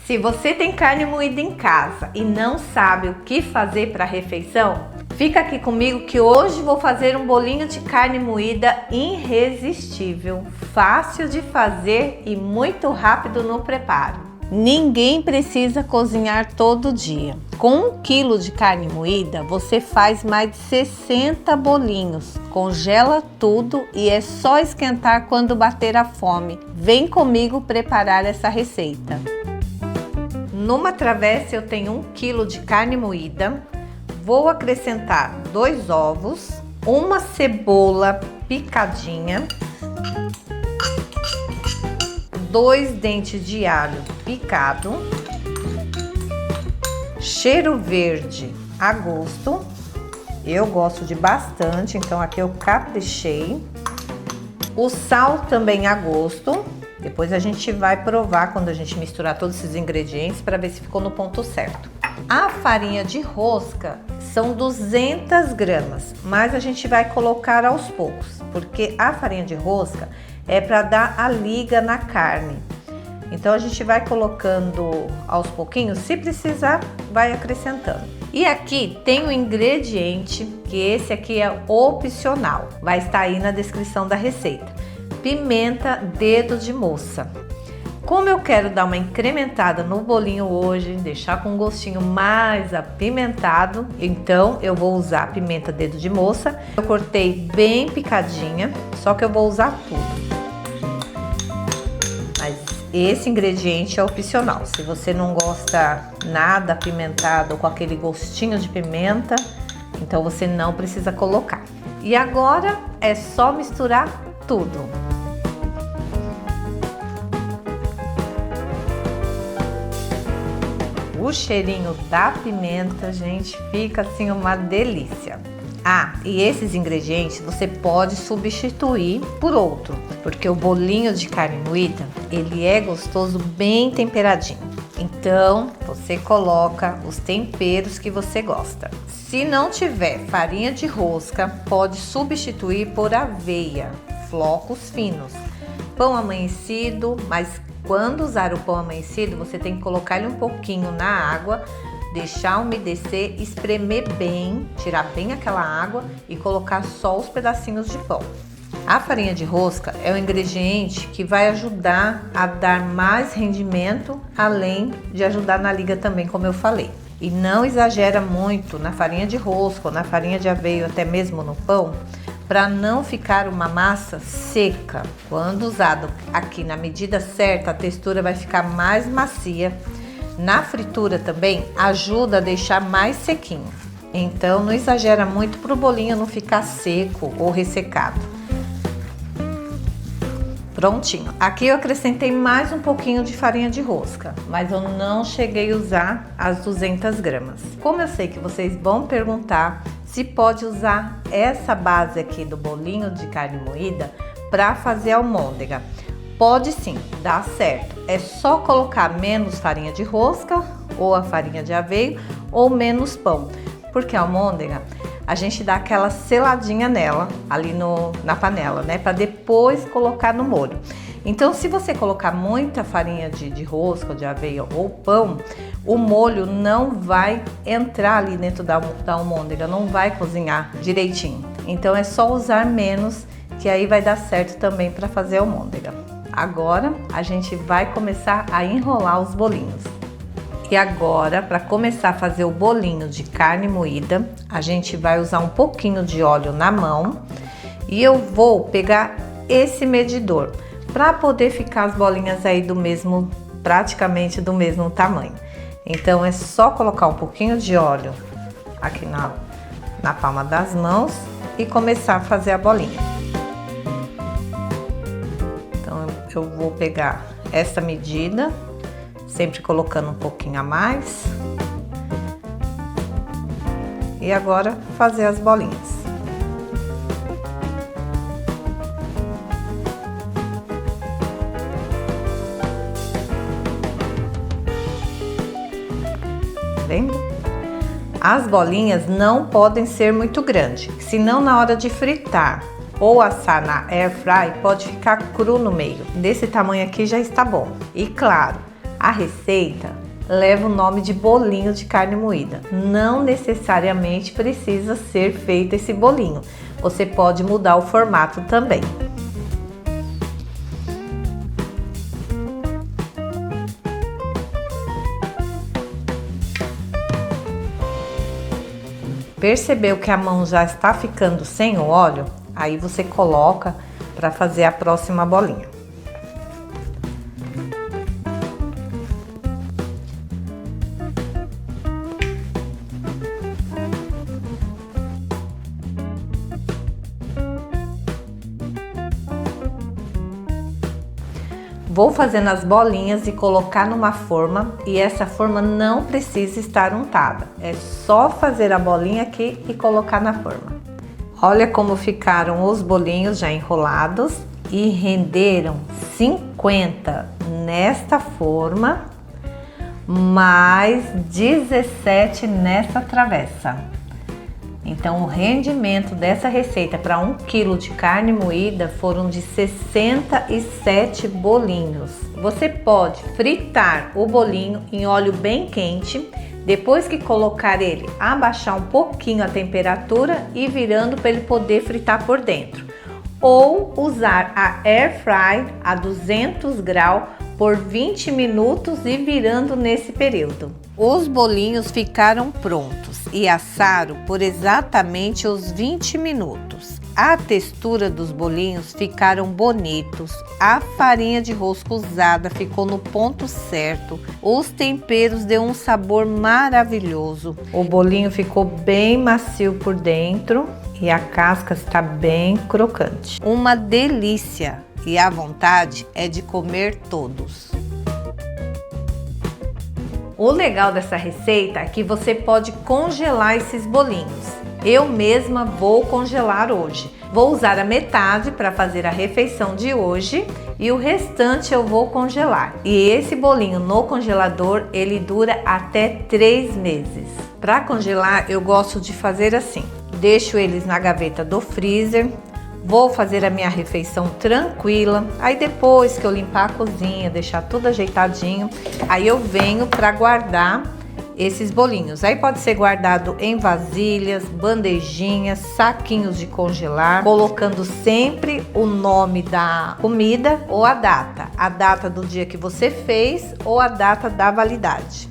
Se você tem carne moída em casa e não sabe o que fazer para a refeição, fica aqui comigo que hoje vou fazer um bolinho de carne moída irresistível, fácil de fazer e muito rápido no preparo. Ninguém precisa cozinhar todo dia. Com 1 quilo de carne moída, você faz mais de 60 bolinhos. Congela tudo e é só esquentar quando bater a fome. Vem comigo preparar essa receita. Numa travessa eu tenho 1 quilo de carne moída. Vou acrescentar 2 ovos, uma cebola picadinha, 2 dentes de alho picado, cheiro verde a gosto. Eu gosto de bastante, então aqui eu caprichei. O sal também a gosto. Depois a gente vai provar quando a gente misturar todos esses ingredientes para ver se ficou no ponto certo. A farinha de rosca são 200 gramas, mas a gente vai colocar aos poucos, porque a farinha de rosca é para dar a liga na carne. Então a gente vai colocando aos pouquinhos, se precisar, vai acrescentando. E aqui tem um ingrediente, que esse aqui é opcional, vai estar aí na descrição da receita. Pimenta dedo de moça. Como eu quero dar uma incrementada no bolinho hoje, deixar com um gostinho mais apimentado, então eu vou usar pimenta dedo de moça. Eu cortei bem picadinha, só que eu vou usar tudo. Mas esse ingrediente é opcional. Se você não gosta nada apimentado ou com aquele gostinho de pimenta, então você não precisa colocar. E agora é só misturar tudo. O cheirinho da pimenta, gente, fica assim uma delícia. Ah, e esses ingredientes você pode substituir por outro, porque o bolinho de carne moída, ele é gostoso bem temperadinho. Então, você coloca os temperos que você gosta. Se não tiver farinha de rosca, pode substituir por aveia, flocos finos, pão amanhecido, mas quando usar o pão amanhecido, você tem que colocar ele um pouquinho na água, deixar umedecer, espremer bem, tirar bem aquela água e colocar só os pedacinhos de pão. A farinha de rosca é um ingrediente que vai ajudar a dar mais rendimento, além de ajudar na liga também, como eu falei. E não exagera muito na farinha de rosca ou na farinha de aveia, até mesmo no pão, para não ficar uma massa seca. Quando usado aqui na medida certa, a textura vai ficar mais macia. Na fritura também ajuda a deixar mais sequinho. Então não exagera muito para o bolinho não ficar seco ou ressecado. Prontinho. Aqui eu acrescentei mais um pouquinho de farinha de rosca, mas eu não cheguei a usar as 200 gramas. Como eu sei que vocês vão perguntar se pode usar essa base aqui do bolinho de carne moída para fazer almôndega. Pode sim, dá certo. É só colocar menos farinha de rosca ou a farinha de aveia ou menos pão, porque a almôndega a gente dá aquela seladinha nela, ali na panela, né? Para depois colocar no molho. Então, se você colocar muita farinha de rosca, de aveia ou pão, o molho não vai entrar ali dentro da almôndega, não vai cozinhar direitinho. Então, é só usar menos, que aí vai dar certo também para fazer a almôndega. Agora, a gente vai começar a enrolar os bolinhos. E agora, para começar a fazer o bolinho de carne moída, a gente vai usar um pouquinho de óleo na mão e eu vou pegar esse medidor para poder ficar as bolinhas aí praticamente do mesmo tamanho. Então é só colocar um pouquinho de óleo aqui na palma das mãos e começar a fazer a bolinha. Então eu vou pegar essa medida, sempre colocando um pouquinho a mais. E agora fazer as bolinhas. Vendo? As bolinhas não podem ser muito grandes, senão na hora de fritar ou assar na air fry pode ficar cru no meio. Desse tamanho aqui já está bom. E claro, A receita leva o nome de bolinho de carne moída. Não necessariamente precisa ser feito esse bolinho. Você pode mudar o formato também. Percebeu que a mão já está ficando sem o óleo? Aí você coloca para fazer a próxima bolinha. Vou fazendo as bolinhas e colocar numa forma, e essa forma não precisa estar untada. É só fazer a bolinha aqui e colocar na forma. Olha como ficaram os bolinhos já enrolados e renderam 50 nesta forma, mais 17 nessa travessa. Então, o rendimento dessa receita para 1 kg de carne moída foram de 67 bolinhos. Você pode fritar o bolinho em óleo bem quente, depois que colocar ele, abaixar um pouquinho a temperatura e virando para ele poder fritar por dentro. Ou usar a Air Fry a 200 graus por 20 minutos e virando nesse período. Os bolinhos ficaram prontos e assaram por exatamente os 20 minutos. A textura dos bolinhos ficaram bonitos, a farinha de rosca usada ficou no ponto certo, os temperos deu um sabor maravilhoso. O bolinho ficou bem macio por dentro e a casca está bem crocante. Uma delícia, e a vontade é de comer todos. O legal dessa receita é que você pode congelar esses bolinhos. Eu mesma vou congelar hoje. Vou usar a metade para fazer a refeição de hoje e o restante eu vou congelar. E esse bolinho no congelador, ele dura até 3 meses. Para congelar, eu gosto de fazer assim. Deixo eles na gaveta do freezer. Vou fazer a minha refeição tranquila, aí depois que eu limpar a cozinha, deixar tudo ajeitadinho, aí eu venho para guardar esses bolinhos. Aí pode ser guardado em vasilhas, bandejinhas, saquinhos de congelar, colocando sempre o nome da comida ou a data do dia que você fez ou a data da validade.